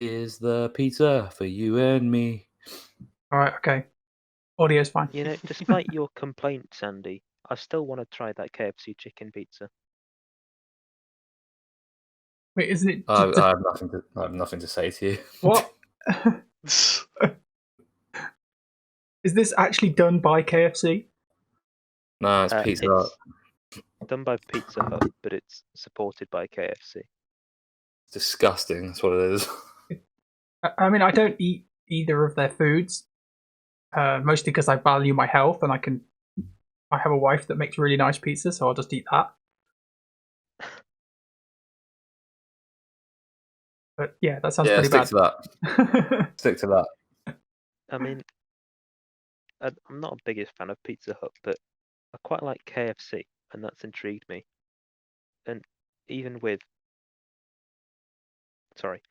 Here's the pizza for you and me. All right, okay. Audio's fine. You know, despite your complaints, Andy, I still want to try that KFC chicken pizza. Wait, isn't it? I have nothing to say to you. What? Is this actually done by KFC? No, it's Pizza Hut. It's done by Pizza Hut, but it's supported by KFC. It's disgusting. That's what it is. I mean, I don't eat either of their foods, mostly because I value my health, and I have a wife that makes really nice pizza, so I'll just eat that. But yeah, that sounds pretty bad. Stick to that. Stick to that. I mean, I'm not a biggest fan of Pizza Hut, but I quite like KFC, and that's intrigued me. And even with... Sorry,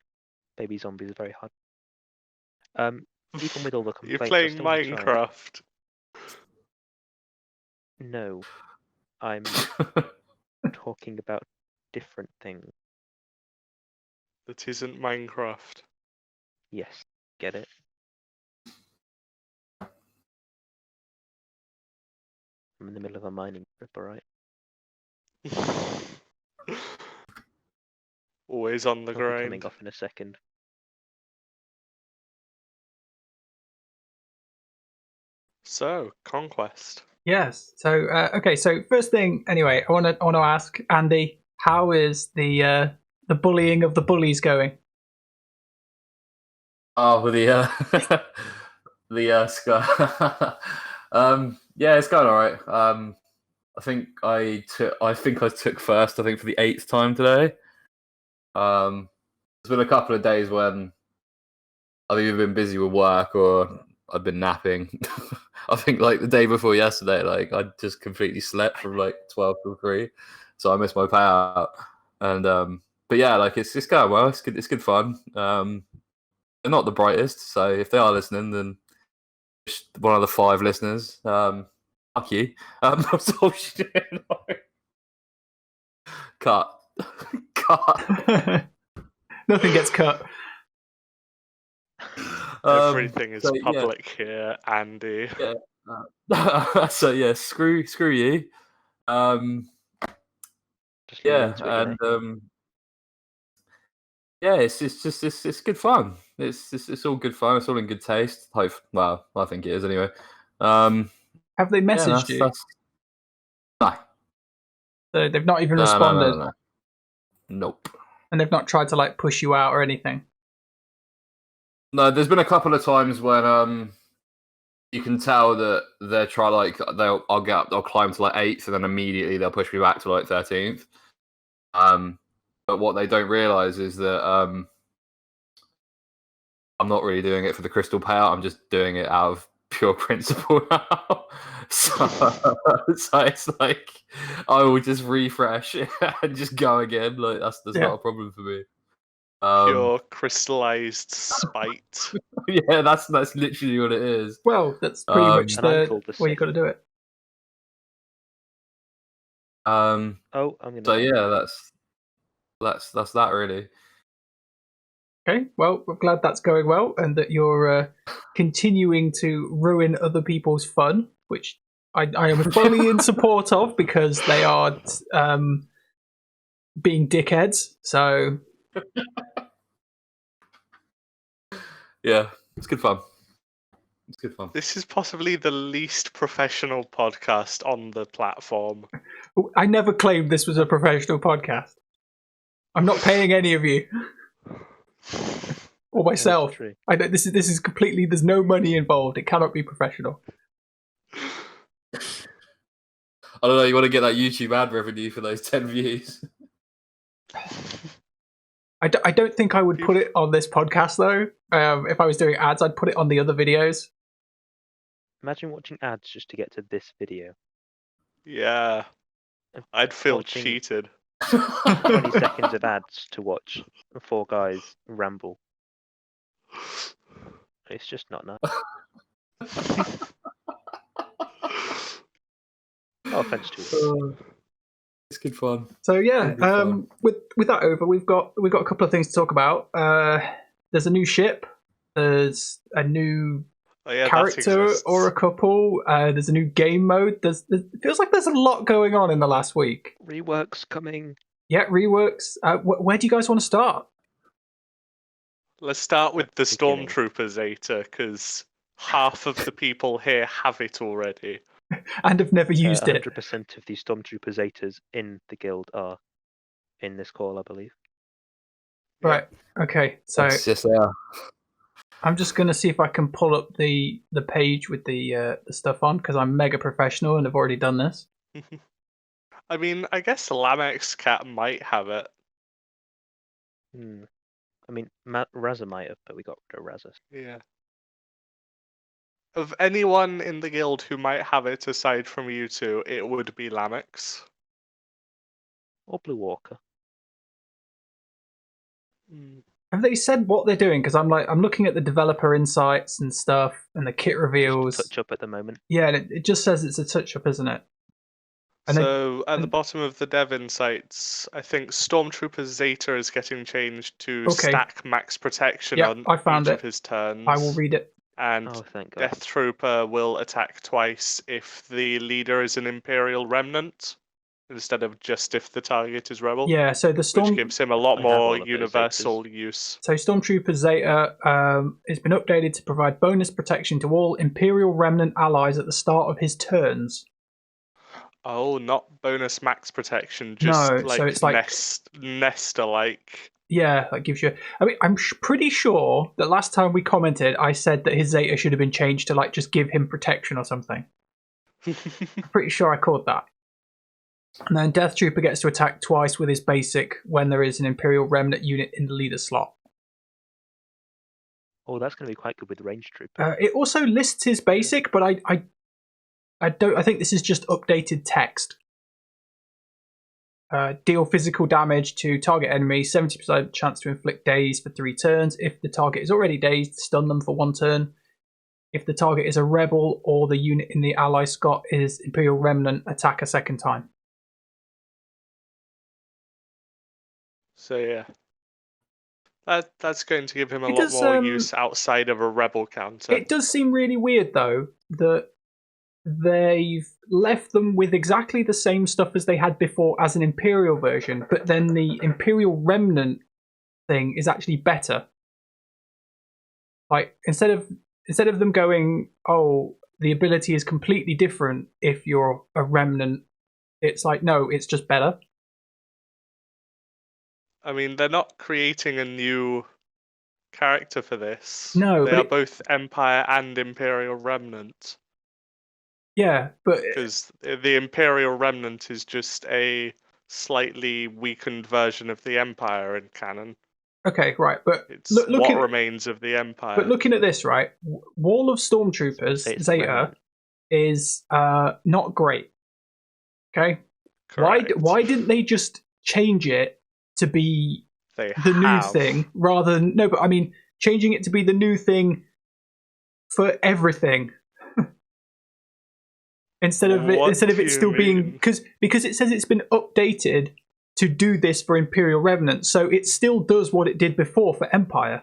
Baby Zombie is very hard. Even with all the complaints... You're playing Minecraft. No, I'm talking about different things. That isn't Minecraft. Yes, get it? I'm in the middle of a mining trip, alright? Always on the I'll be grind. coming off in a second. So, Conquest. Yes. So okay. So first thing, anyway, I want to ask Andy, how is the bullying of the bullies going? Oh, the sky. Yeah, it's going all right. I think I took first. I think for the 8th time today. There's been a couple of days when I've either been busy with work or I've been napping. I think like the day before yesterday, like I just completely slept from like 12 till 3, so I missed my payout. And but yeah, like it's going well. It's good fun. They're not the brightest, so if they are listening, then one of the 5 listeners, fuck you. Cut. Nothing gets cut. Everything is public here, Andy. Yeah. So yeah, screw you. Yeah, and yeah, it's good fun. It's all good fun. It's all in good taste. Well, I think it is anyway. Have they messaged you? No. So they've not even responded. No. Nope. And they've not tried to like push you out or anything. No, there's been a couple of times when you can tell that they'll try like I'll climb to like 8th and then immediately they'll push me back to like 13th. But what they don't realise is that I'm not really doing it for the crystal payout. I'm just doing it out of pure principle now. So it's like I will just refresh and just go again. Like that's not a problem for me. Pure crystallized spite. Yeah, that's literally what it is. Well, that's pretty much what you got to do it. I'm gonna. So yeah, that's that really. Okay, well, we're glad that's going well and that you're continuing to ruin other people's fun, which I am fully in support of because they are being dickheads. So yeah, it's good fun. It's good fun. This is possibly the least professional podcast on the platform. I never claimed this was a professional podcast. I'm not paying any of you. Or myself. I don't, this is completely. There's no money involved. It cannot be professional. I don't know. You want to get that YouTube ad revenue for those 10 views? I don't think I would put it on this podcast though. If I was doing ads, I'd put it on the other videos. Imagine watching ads just to get to this video. Yeah, I'd feel cheated. 20 seconds of ads to watch 4 guys ramble. It's just not nice. No offense to it. It's good fun. So yeah, with that over, we've got a couple of things to talk about. there's a new ship. There's a new Oh, yeah, that character exists. or a couple. There's a new game mode. It feels like there's a lot going on in the last week. Reworks coming. Yeah, reworks. Where do you guys want to start? Let's start with the Beginning. Stormtrooper Zeta, because half of the people here have it already. And have never used it. 100% of the Stormtrooper Zetas in the guild are in this call, I believe. Right. Okay. So Yes, they are. I'm just going to see if I can pull up the page with the stuff on, because I'm mega professional and have already done this. I mean, I guess Lamex Cat might have it. I mean, Razza might have, but we got rid of Razza. Yeah. Of anyone in the guild who might have it aside from you two, it would be Lamex. Or Blue Walker. Have they said what they're doing? Because I'm looking at the developer insights and stuff and the kit reveals. Touch up at the moment. Yeah, and it just says it's a touch up, isn't it? And So at the bottom of the dev insights, I think Stormtrooper Zeta is getting changed to Okay. stack max protection Yeah, on I found each it. of his turns. I will read it. And Oh, thank God. Death Trooper will attack twice if the leader is an Imperial Remnant, instead of just if the target is Rebel. Yeah, so the Which gives him a lot I have all more of those universal use. So Stormtrooper Zeta has been updated to provide bonus protection to all Imperial Remnant allies at the start of his turns. Oh, not bonus max protection, just No, like so it's like- Nesta-like. Yeah, that gives you. I mean, I'm pretty sure that last time we commented, I said that his Zeta should have been changed to like just give him protection or something. I'm pretty sure I called that. And then Death Trooper gets to attack twice with his basic when there is an Imperial Remnant unit in the leader slot. Oh, that's going to be quite good with Range Trooper. It also lists his basic, but I don't. I think this is just updated text. Deal physical damage to target enemy, 70% chance to inflict daze for 3 turns. If the target is already dazed, stun them for 1 turn. If the target is a rebel or the unit in the ally slot is Imperial Remnant, attack a second time. So yeah. That's going to give him a It lot does, more use outside of a Rebel counter. It does seem really weird, though, that they've left them with exactly the same stuff as they had before as an Imperial version, but then the Imperial Remnant thing is actually better. Like, instead of them going, oh, the ability is completely different if you're a Remnant, it's like, no, it's just better. I mean, they're not creating a new character for this. No, they but are both Empire and Imperial Remnant. Yeah, but Because the Imperial Remnant is just a slightly weakened version of the Empire in canon. okay, right, but It's looking what at- remains of the Empire. But looking at this, right, Wall of Stormtroopers, It's Zeta, Remnant. is not great. Okay? Correct. Why didn't they just change it to be They the new have. thing rather than... No, but I mean, changing it to be the new thing for everything. instead of What it do still you being... mean? Because it says it's been updated to do this for Imperial Remnant, so it still does what it did before for Empire.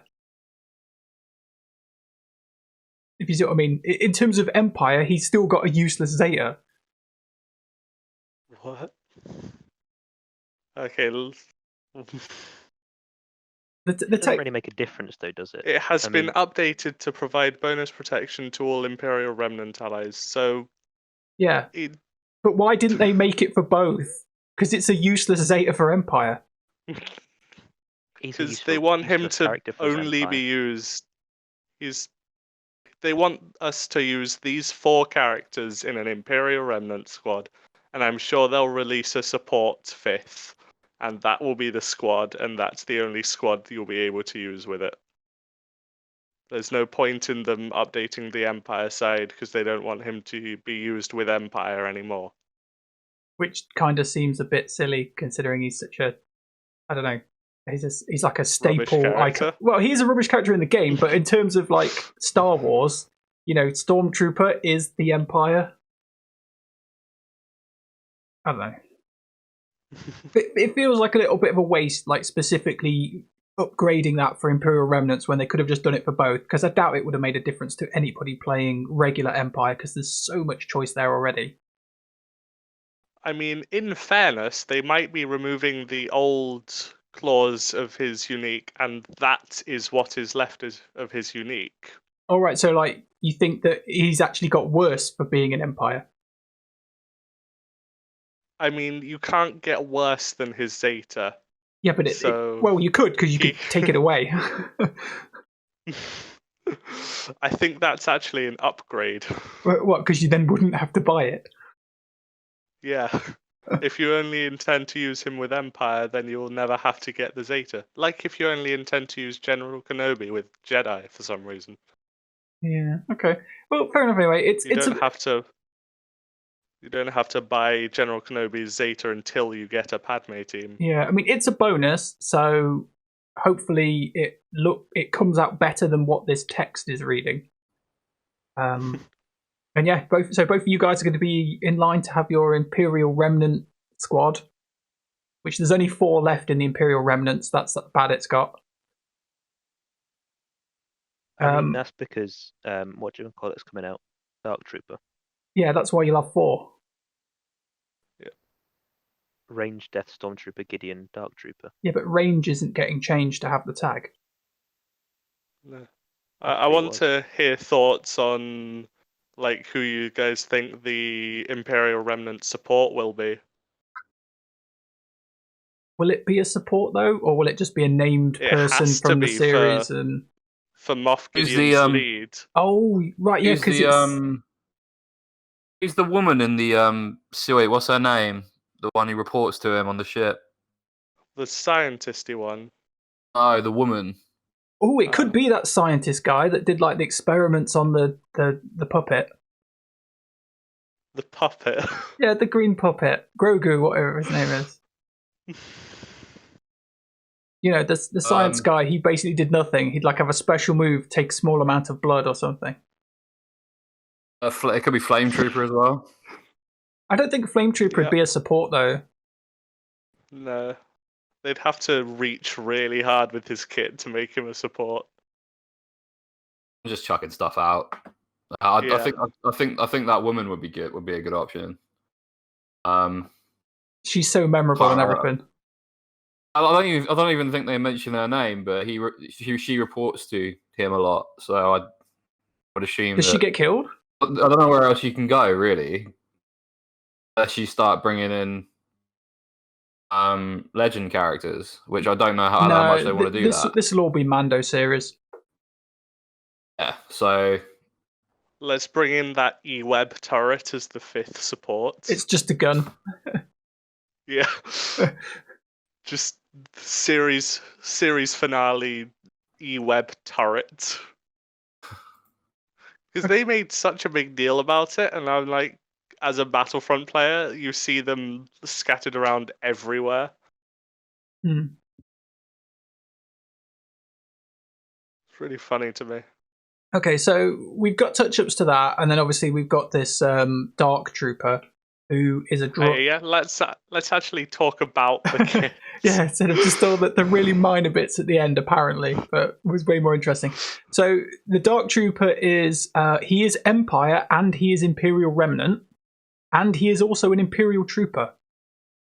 If you see what I mean. In terms of Empire, he's still got a useless Zeta. What? Okay. The It doesn't tech, really make a difference, though, does it? It has I been mean- updated to provide bonus protection to all Imperial Remnant allies. So yeah. it, But why didn't they make it for both? Because it's a useless Zeta for Empire. He's a because they useful- want him useless to character for his only Empire. be used. They want us to use these 4 characters in an Imperial Remnant squad, and I'm sure they'll release a support 5th, and that will be the squad, and that's the only squad you'll be able to use with it. There's no point in them updating the Empire side because they don't want him to be used with Empire anymore. Which kind of seems a bit silly considering he's such a... I don't know. He's like a staple icon. character. Well, he's a rubbish character in the game, but in terms of like Star Wars, you know, Stormtrooper is the Empire. I don't know. It feels like a little bit of a waste, like specifically upgrading that for Imperial Remnants when they could have just done it for both, because I doubt it would have made a difference to anybody playing regular Empire, because there's so much choice there already. I mean, in fairness, they might be removing the old clause of his unique, and that is what is left of his unique. All right, so like you think that he's actually got worse for being an Empire? I mean, you can't get worse than his Zeta. Yeah, but well, you could, because you could take it away. I think that's actually an upgrade. What? Because you then wouldn't have to buy it. Yeah. If you only intend to use him with Empire, then you'll never have to get the Zeta. Like if you only intend to use General Kenobi with Jedi for some reason. Yeah. Okay. Well, fair enough. Anyway, you don't have to buy General Kenobi's Zeta until you get a Padme team. Yeah. I mean, it's a bonus, so hopefully it comes out better than what this text is reading. And yeah, both of you guys are going to be in line to have your Imperial Remnant squad, which there's only 4 left in the Imperial Remnants. That's bad it's got. I mean, that's because what do you call it's coming out? Dark Trooper. Yeah, that's why you'll have 4. Yeah. Range Death Stormtrooper, Gideon, Dark Trooper. Yeah, but range isn't getting changed to have the tag. No. I want to hear thoughts on like who you guys think the Imperial Remnant support will be. Will it be a support though, or will it just be a named person from the series? For Moff Gideon's lead. Oh, right, yeah, because who's the woman in the wait, what's her name? The one who reports to him on the ship. The scientisty one. Oh, the woman. Oh, it could be that scientist guy that did like the experiments on the puppet. The puppet. Yeah, the green puppet, Grogu, whatever his name is. You know, the science guy. He basically did nothing. He'd like have a special move, take a small amount of blood or something. It could be Flame Trooper as well. I don't think Flame Trooper would be a support though. No. They'd have to reach really hard with his kit to make him a support. I'm just chucking stuff out. I think that woman would be good. Would be a good option. She's so memorable and everything. I don't even think they mention her name, but she reports to him a lot. So I would assume. Does she get killed? I don't know where else you can go really. Unless you start bringing in legend characters, which I don't know how much they want to do that. This will all be Mando series. Yeah, so let's bring in that E-Web turret as the 5th support. It's just a gun. Yeah. Just series finale E-Web turret. Because they made such a big deal about it, and I'm like, as a Battlefront player, you see them scattered around everywhere. Hmm. It's really funny to me. Okay, so we've got touch-ups to that, and then obviously we've got this Dark Trooper, who is a droid. Yeah, let's actually talk about the kit. Yeah, instead of just all the really minor bits at the end, apparently, but it was way more interesting. So the Dark Trooper is he is Empire and he is Imperial Remnant, and he is also an Imperial Trooper,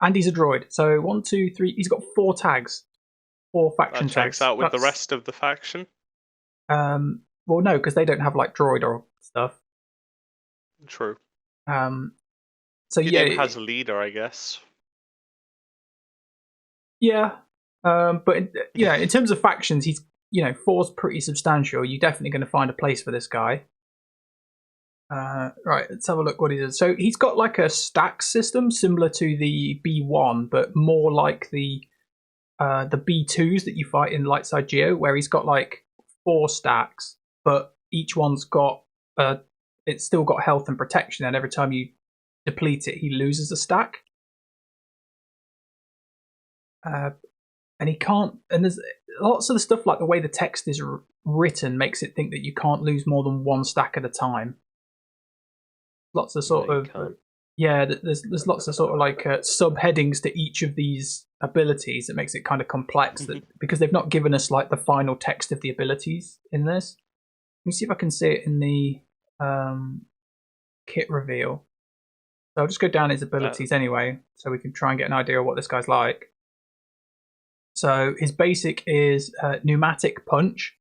and he's a droid. So 1, 2, 3. He's got 4 tags, 4 faction tags. That checks out with the rest of the faction. Well, no, because they don't have like droid or stuff. True. So Gideon has a leader, I guess. Yeah, but in terms of factions, he's 4's pretty substantial. You're definitely going to find a place for this guy. Right, let's have a look what he does. So he's got like a stack system similar to the B1, but more like the B2s that you fight in Lightside Geo, where he's got like 4 stacks, but each one's got it's still got health and protection, and every time you deplete it, he loses a stack. And he can't. And there's lots of the stuff, like the way the text is written, makes it think that you can't lose more than 1 stack at a time. Lots of sort of Yeah, there's lots of sort of like subheadings to each of these abilities that makes it kind of complex. That because they've not given us like the final text of the abilities in this. Let me see if I can see it in the kit reveal. So I'll just go down his abilities anyway, so we can try and get an idea of what this guy's like. So his basic is pneumatic punch.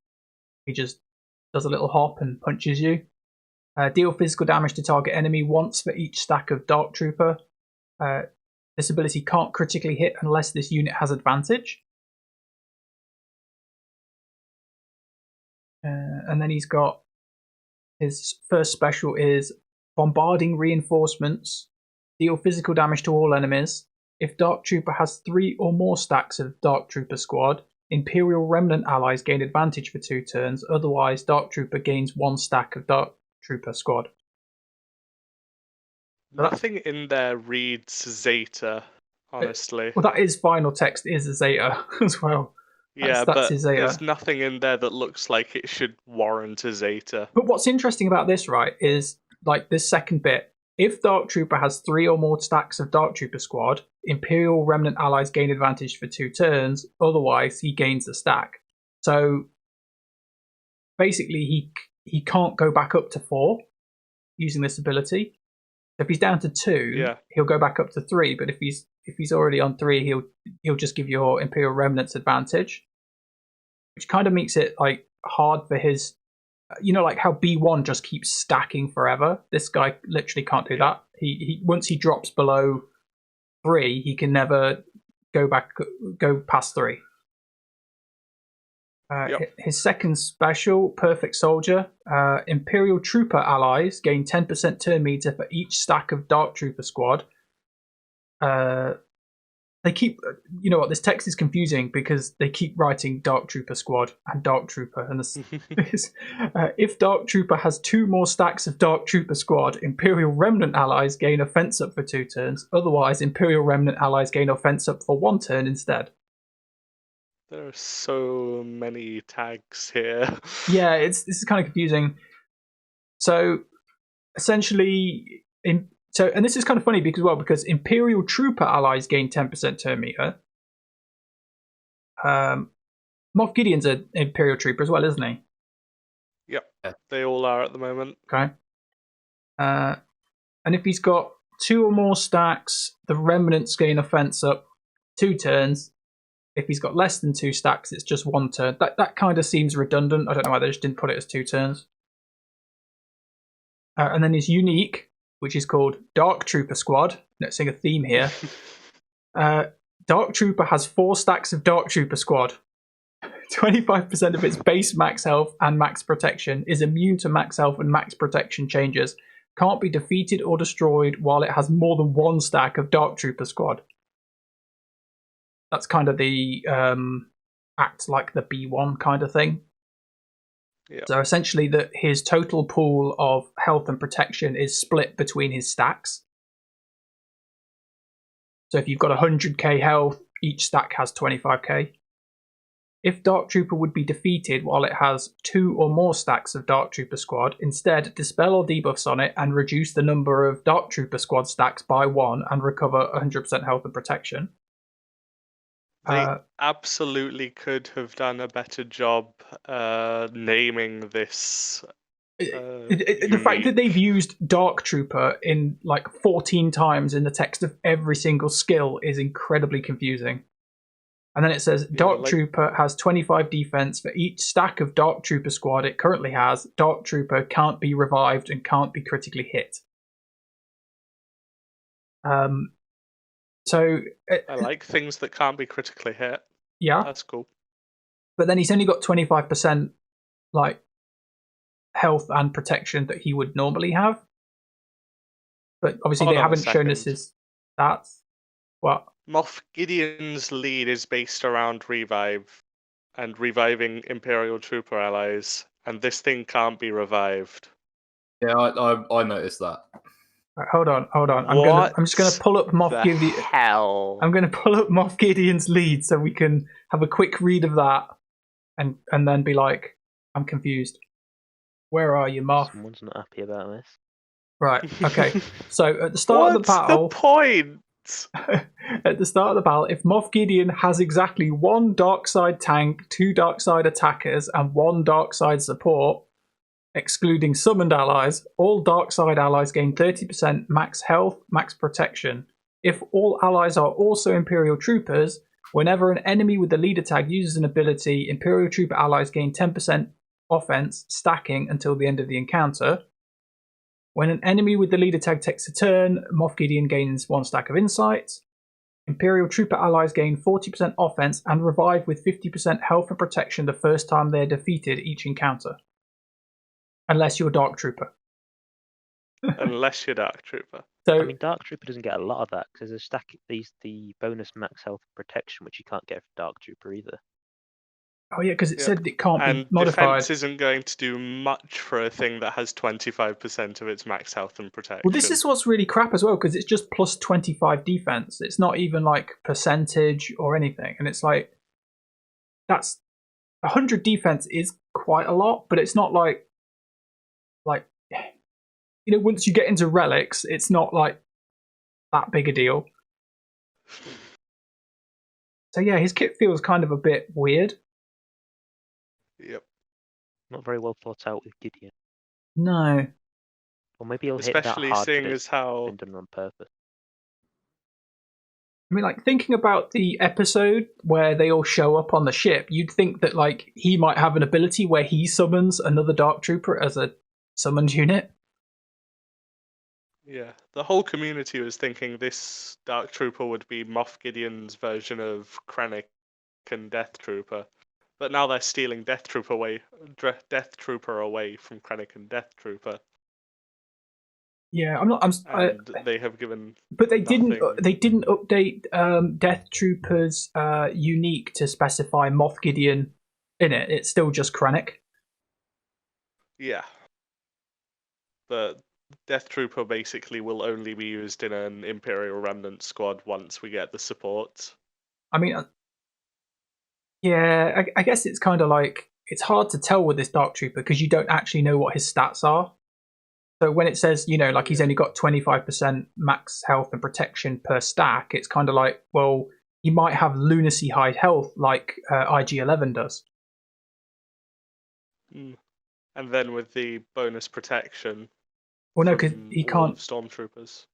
He just does a little hop and punches you. Deal physical damage to target enemy once for each stack of Dark Trooper. This ability can't critically hit unless this unit has advantage. And then he's got his first special is Bombarding Reinforcements. Deal physical damage to all enemies. If Dark Trooper has 3 or more stacks of Dark Trooper squad, Imperial Remnant allies gain advantage for 2 turns. Otherwise, Dark Trooper gains 1 stack of Dark Trooper squad. Nothing in there reads Zeta, honestly. Well, that is final text is a Zeta as well. Yeah, that's but his Zeta. there's nothing in there that looks like it should warrant a Zeta. But what's interesting about this, right, is like this second bit. If Dark Trooper has 3 or more stacks of Dark Trooper squad, Imperial Remnant allies gain advantage for 2 turns. Otherwise, he gains a stack. So basically, he can't go back up to 4 using this ability. If he's down to 2, he'll go back up to 3. But if he's already on 3, he'll just give your Imperial Remnants advantage, which kind of makes it like hard for his. You know, like how B1 just keeps stacking forever. This guy literally can't do that. He once he drops below 3, he can never go past 3. His second special, Perfect Soldier. Imperial Trooper allies gain 10% turn meter for each stack of Dark Trooper squad. They keep, you know what, this text is confusing because they keep writing Dark Trooper squad and Dark Trooper. And if Dark Trooper has 2 more stacks of Dark Trooper squad, Imperial Remnant allies gain offense up for 2 turns. Otherwise, Imperial Remnant allies gain offense up for 1 turn instead. There are so many tags here. Yeah, this is kind of confusing. So essentially, and this is kind of funny because Imperial Trooper allies gain 10% turn meter. Moff Gideon's an Imperial Trooper as well, isn't he? Yep, they all are at the moment. Okay. And if he's got 2 or more stacks, the Remnants gain offense up 2 turns. If he's got less than 2 stacks, it's just 1 turn. That kind of seems redundant. I don't know why they just didn't put it as 2 turns. And then his unique, which is called Dark Trooper Squad. Noticing a theme here. Dark Trooper has 4 stacks of Dark Trooper Squad. 25% of its base max health and max protection, is immune to max health and max protection changes. Can't be defeated or destroyed while it has more than 1 stack of Dark Trooper Squad. That's kind of the act like the B1 kind of thing. Yep. So essentially that his total pool of health and protection is split between his stacks. So if you've got 100k health, each stack has 25k. If Dark Trooper would be defeated while it has 2 or more stacks of Dark Trooper Squad, instead dispel or debuffs on it and reduce the number of Dark Trooper Squad stacks by 1 and recover 100% health and protection. They absolutely could have done a better job naming this. The fact that they've used Dark Trooper in like 14 times in the text of every single skill is incredibly confusing. And then it says Dark Trooper has 25 defense for each stack of Dark Trooper squad it currently has. Dark Trooper can't be revived and can't be critically hit. So I like things that can't be critically hit. Yeah, that's cool. But then he's only got 25% like health and protection that he would normally have. But obviously they haven't shown us his stats. What? Moff Gideon's lead is based around revive and reviving Imperial Trooper allies, and this thing can't be revived. Yeah, I noticed that. Right, hold on. I'm just gonna pull up Moff Gideon. Hell. I'm gonna pull up Moff Gideon's lead so we can have a quick read of that, and then be like, I'm confused. Where are you, Moff? Someone's not happy about this. Right. Okay. So at the start of the What's battle, the point? at the start of the battle, if Moff Gideon has exactly one dark side tank, 2 dark side attackers, and 1 dark side support, excluding summoned allies, all dark side allies gain 30% max health, max protection. If all allies are also Imperial troopers, whenever an enemy with the leader tag uses an ability, Imperial trooper allies gain 10% offense, stacking until the end of the encounter. When an enemy with the leader tag takes a turn, Moff Gideon gains 1 stack of insight. Imperial trooper allies gain 40% offense and revive with 50% health and protection the first time they are defeated each encounter. Unless you're Dark Trooper. Unless you're Dark Trooper. So, I mean, Dark Trooper doesn't get a lot of that because there's a stack the bonus max health and protection, which you can't get from Dark Trooper either. oh yeah, because it Yep. said it can't And be modified. defense isn't going to do much for a thing that has 25% of its max health and protection. Well, this is what's really crap as well, because it's just plus 25 defense. It's not even like percentage or anything. And it's like, that's 100 defense is quite a lot, but it's not like, once you get into relics, it's not like that big a deal. So yeah, his kit feels kind of a bit weird. Yep. Not very well thought out with Gideon. No. Or maybe he'll hit that Especially hard seeing that as it's how been done on purpose. I mean, like, thinking about the episode where they all show up on the ship, you'd think that, like, he might have an ability where he summons another Dark Trooper as a summoned unit. Yeah, the whole community was thinking this Dark Trooper would be Moff Gideon's version of Krennic and Death Trooper, but now they're stealing Death Trooper away from Krennic and Death Trooper, Yeah, and they have given. but they nothing. didn't update Death Trooper's unique to specify Moff Gideon in it. It's still just Krennic. Yeah, but Death Trooper basically will only be used in an Imperial Remnant squad once we get the support. I mean, yeah, I guess it's kind of like, it's hard to tell with this Dark Trooper because you don't actually know what his stats are. So when it says, like he's only got 25% max health and protection per stack, it's kind of like, well, he might have lunacy high health like IG-11 does. And then with the bonus protection. Well, no, because from he all of can't. Stormtroopers.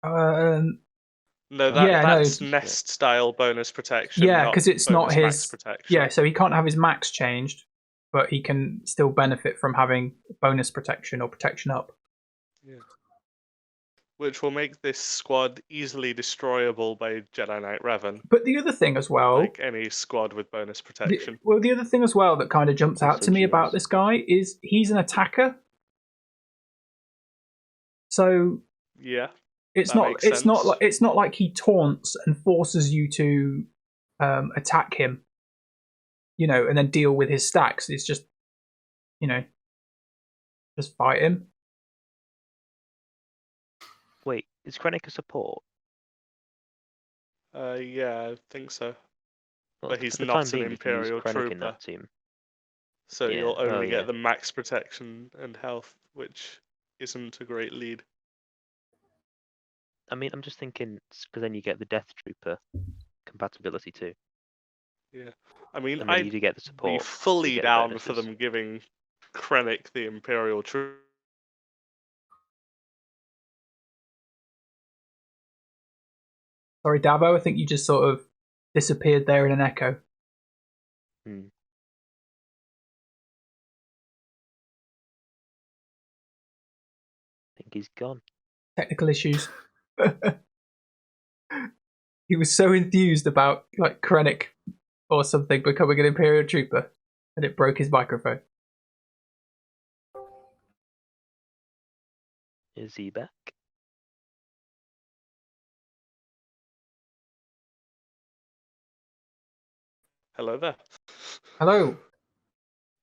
No, That's Nest style bonus protection. Yeah, because it's not bonus max his. protection. Yeah, so he can't have his max changed, but he can still benefit from having bonus protection or protection up. Yeah. Which will make this squad easily destroyable by Jedi Knight Revan. But the other thing as well, like any squad with bonus protection. the other thing as well that kind of jumps out to me about this guy is he's an attacker. So Yeah. it's that not makes it's not sense. like it's not like he taunts and forces you to attack him, and then deal with his stacks. It's just just fight him. Wait, is Krennic a support? Yeah, I think so. Well, But he's for the not time an being, we can use Imperial Krennic in trooper. that team. So Yeah, you'll only yeah. get the max protection and health, which isn't a great lead. I mean, I'm just thinking because then you get the Death Trooper compatibility too, Yeah. I mean, and then you I'd do get the be support. fully get down bonuses. for them giving Krennic the Imperial trooper. Sorry, Davo, I think you just sort of disappeared there in an echo. Hmm. I think he's gone. Technical issues. He was so enthused about like Krennic or something becoming an Imperial trooper, and it broke his microphone. Is he back? Hello there. Hello.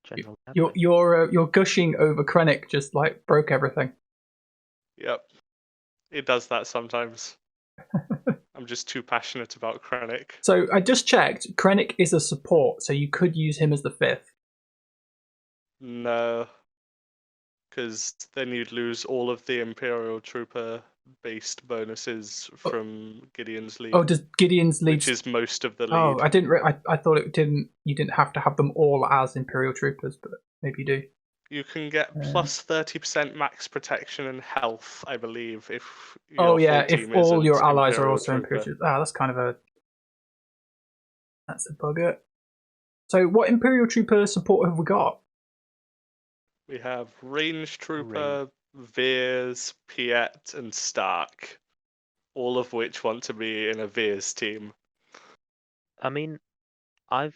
General You're gushing over Krennic just like broke everything. Yep. It does that sometimes. I'm just too passionate about Krennic. So I just checked. Krennic is a support, so you could use him as the 5th. No. because then you'd lose all of the Imperial Trooper based bonuses from Gideon's lead, Oh, does Gideon's lead? which is most of the lead. Oh, I didn't. I thought it didn't. You didn't have to have them all as Imperial troopers, but maybe you do. You can get plus 30% max protection and health, I believe, if your Oh yeah, full if team all isn't your allies are Imperial also Trooper. Imperial troopers. That's kind of a. That's a bugger. So, what Imperial Trooper support have we got? We have Range Trooper, Veers, Piet, and Stark, all of which want to be in a Veers team. I mean, I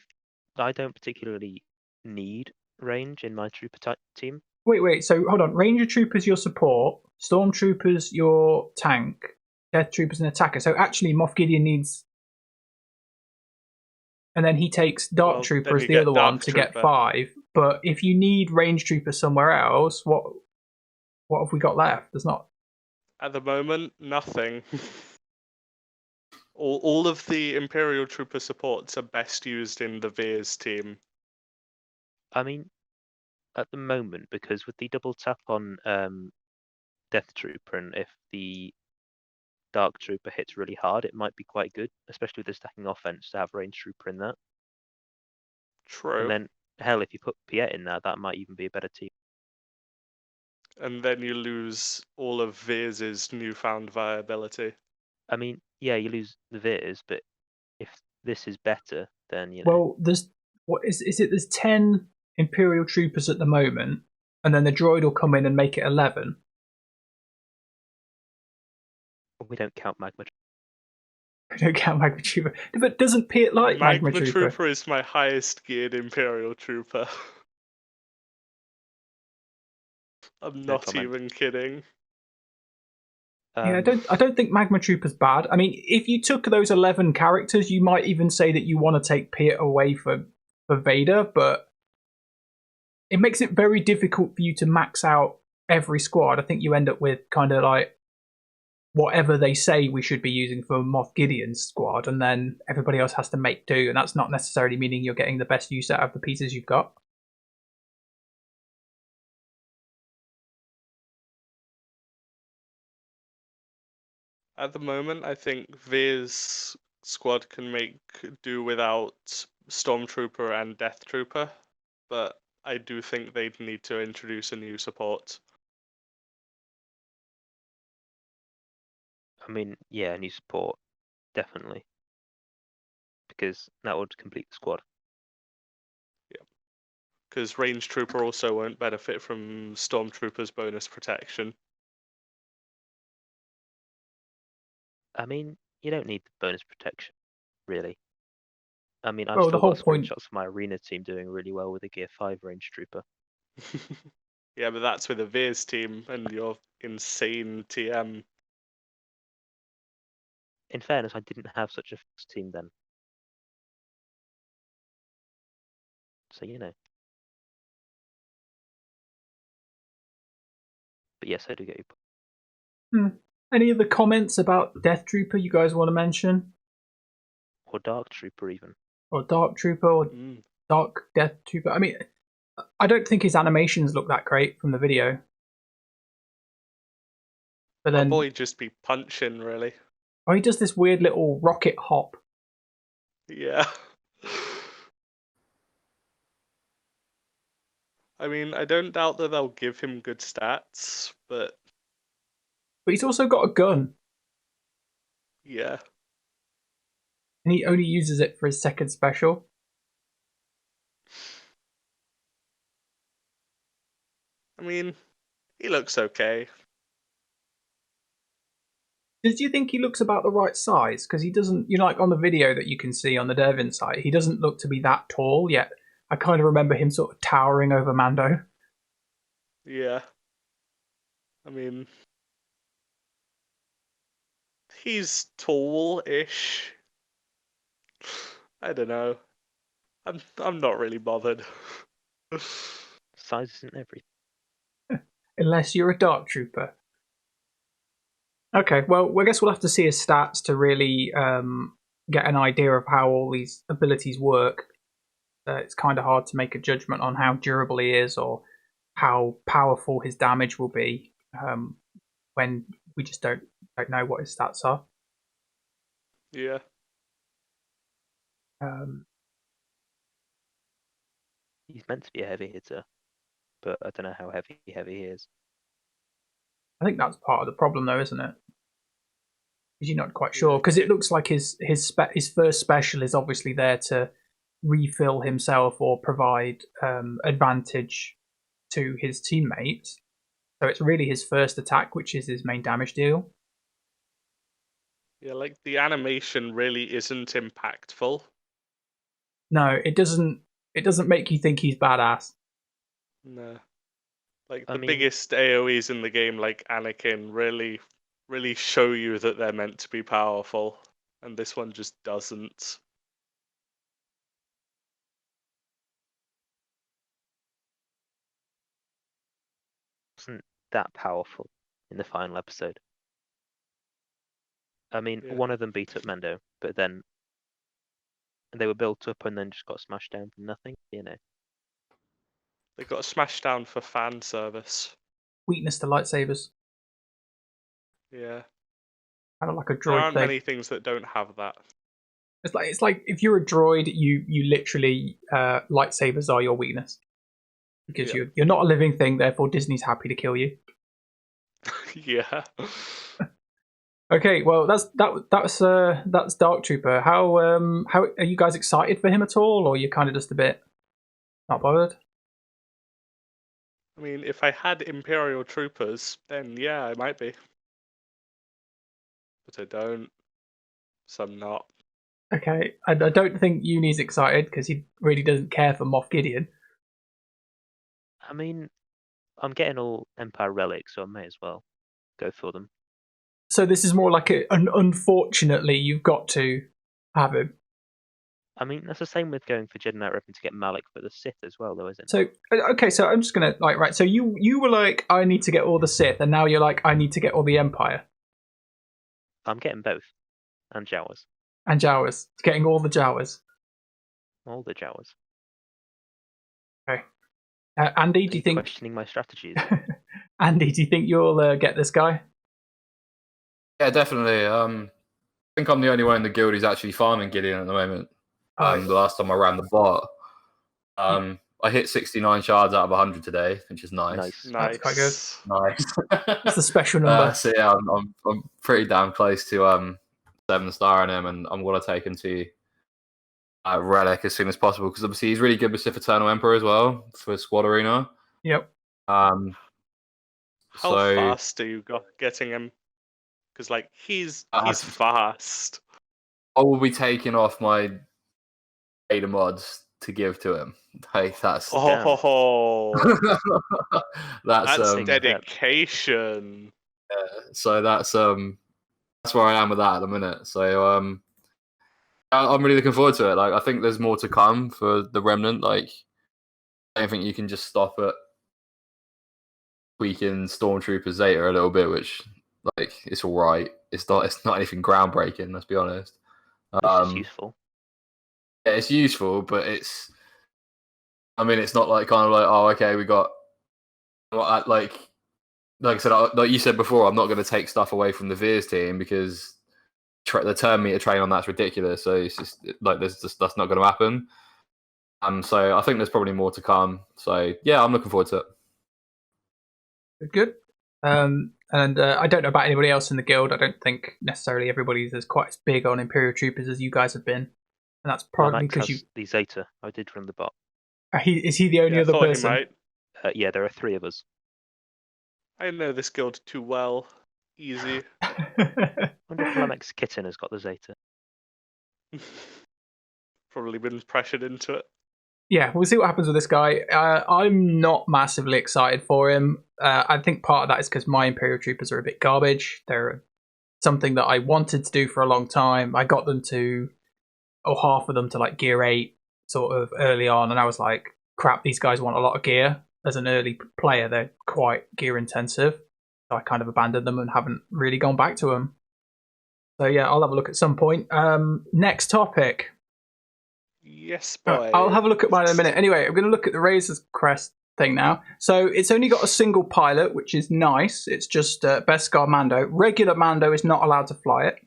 don't particularly need range in my trooper type team. Wait. So, hold on. Ranger Troopers your support, Stormtroopers your tank, Death Troopers an attacker. So, actually, Moff Gideon needs. And then he takes Dark Well, Trooper then as you the get other one Dark to get Trooper. 5. But if you need Range Trooper somewhere else, what have we got left? There's not. At the moment, nothing. all of the Imperial Trooper supports are best used in the Veers team. I mean, at the moment, because with the double tap on Death Trooper, and if the Dark Trooper hits really hard, it might be quite good, especially with the stacking offense, to have Range Trooper in that. True. And then, hell, if you put Piet in there, that might even be a better team. And then you lose all of Veers' newfound viability. I mean, yeah, you lose the Veers, but if this is better, then Well, there's what is it? There's 10 Imperial Troopers at the moment, and then the droid will come in and make it 11. we don't count Magma. I don't count Magma Trooper, but doesn't Piet like Magma Trooper? Trooper is my highest geared Imperial Trooper. I'm No not comment. even kidding. Yeah, I don't think Magma Trooper's bad. I mean, if you took those 11 characters, you might even say that you want to take Piet away for Vader, but it makes it very difficult for you to max out every squad. I think you end up with kind of like whatever they say we should be using for Moff Gideon's squad, and then everybody else has to make do, and that's not necessarily meaning you're getting the best use out of the pieces you've got. At the moment, I think Veer's squad can make do without Stormtrooper and Death Trooper, but I do think they'd need to introduce a new support. I mean, yeah, new support, definitely. Because that would complete the squad. Because Range Trooper also won't benefit from Stormtrooper's bonus protection. I mean, you don't need the bonus protection, really. I mean, I've Well, the still whole got point- screenshots of my arena team doing really well with a Gear 5 Range Trooper. Yeah, but that's with a Veers team and your insane TM. In fairness, I didn't have such a fast team then. So, But yes, I do get your point. Any other comments about Death Trooper you guys want to mention? Or Dark Trooper, even. Or Dark Trooper, or Dark Death Trooper? I mean, I don't think his animations look that great from the video. But My then, boy just be punching, really. he does this weird little rocket hop. Yeah. I mean, I don't doubt that they'll give him good stats, but But he's also got a gun, yeah. and he only uses it for his second special. I mean, he looks okay. Did you think he looks about the right size? Because he doesn't, like on the video that you can see on the Dervin site, he doesn't look to be that tall yet. I kind of remember him sort of towering over Mando. Yeah. I mean, he's tall-ish. I don't know. I'm not really bothered. Size isn't everything. Unless you're a Dark Trooper. Okay, well, I guess we'll have to see his stats to really get an idea of how all these abilities work. It's kind of hard to make a judgment on how durable he is or how powerful his damage will be when we just don't know what his stats are. Yeah. He's meant to be a heavy hitter, but I don't know how heavy he is. I think that's part of the problem, though, isn't it? Because you're not quite sure. Because it looks like his first special is obviously there to refill himself or provide advantage to his teammates. So it's really his first attack, which is his main damage deal. Yeah, like the animation really isn't impactful. No, it doesn't. It doesn't make you think he's badass. No. Like the biggest AoEs in the game, like Anakin, really show you that they're meant to be powerful, and this one just doesn't. Wasn't that powerful in the final episode. I mean, one of them beat up Mendo, but then they were built up and then just got smashed down from nothing, you know. They got smashed down for fan service. Weakness to lightsabers. Yeah. Kind of like a droid there aren't thing. many things that don't have that. It's like if you're a droid, you literally lightsabers are your weakness because you're not a living thing. Therefore, Disney's happy to kill you. Yeah. Okay, well that's Dark Trooper. How are you guys excited for him at all, or you kind of just a bit not bothered? I mean, if I had Imperial troopers, then yeah, I might be. But I don't. So I'm not. Okay, I don't think Uni's excited because he really doesn't care for Moff Gideon. I mean, I'm getting all Empire relics, so I may as well go for them. So this is more like unfortunately you've got to have him. I mean, that's the same with going for Jedi Knight Revan to get Malik for the Sith as well, though, isn't it? So okay, so I'm just gonna right. So you were like, I need to get all the Sith, and now you're like, I need to get all the Empire. I'm getting both, and Jawas. And Jawas, getting all the Jawas. All the Jawas. Okay. Andy, do you think questioning my strategies? Andy, do you think you'll get this guy? Yeah, definitely. I think I'm the only one in the guild who's actually farming Gideon at the moment. The last time I ran the bot, I hit 69 shards out of 100 today, which is nice. That's quite good. Nice. That's a special number. So yeah, I'm pretty damn close to 7-star in him, and I'm gonna take him to Relic as soon as possible because obviously he's really good with Sith Eternal Emperor as well for Squad Arena. Yep. How fast are you getting him? Because like he's fast. I will be taking off my Ada mods to give to him. Like that's that's dedication. Yeah, so that's where I am with that at the minute. So I'm really looking forward to it. Like I think there's more to come for the Remnant. Like I don't think you can just stop at tweaking Stormtrooper Zeta a little bit, which like it's all right. It's not anything groundbreaking. Let's be honest. It's useful. Yeah, it's useful, but it's not like kind of like, oh, okay, we got like I said, like you said before, I'm not going to take stuff away from the Veers team because the turn meter train on that's ridiculous. So it's just like that's not going to happen. So I think there's probably more to come. So yeah, I'm looking forward to it. Good. And I don't know about anybody else in the guild. I don't think necessarily everybody's quite as big on Imperial Troopers as you guys have been. And that's probably because you. The Zeta. I did run the bot. Is he the only other person? He might. Yeah, there are 3 of us. I know this guild too well. Easy. I wonder if Lennox Kitten has got the Zeta. Probably been pressured into it. Yeah, we'll see what happens with this guy. I'm not massively excited for him. I think part of that is because my Imperial Troopers are a bit garbage. They're something that I wanted to do for a long time. I got them to, half of them to like gear 8 sort of early on, and I was like, crap, these guys want a lot of gear. As an early player, they're quite gear intensive. So I kind of abandoned them and haven't really gone back to them. So yeah, I'll have a look at some point. Next topic. Yes, boy. I'll have a look at mine in a minute. Anyway, I'm going to look at the Razor's Crest thing now. So it's only got a single pilot, which is nice. It's just Beskar Mando. Regular Mando is not allowed to fly it.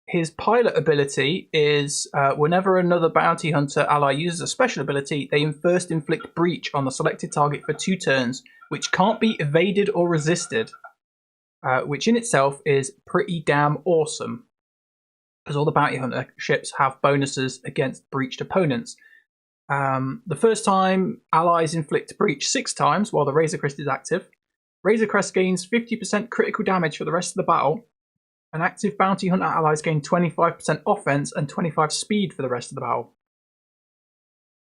His pilot ability is whenever another bounty hunter ally uses a special ability, they first inflict breach on the selected target for 2 turns, which can't be evaded or resisted, which in itself is pretty damn awesome, because all the bounty hunter ships have bonuses against breached opponents. The first time, allies inflict breach 6 times while the Razor Crest is active. Razor Crest gains 50% critical damage for the rest of the battle. And active bounty hunter allies gain 25% offense and 25 speed for the rest of the battle,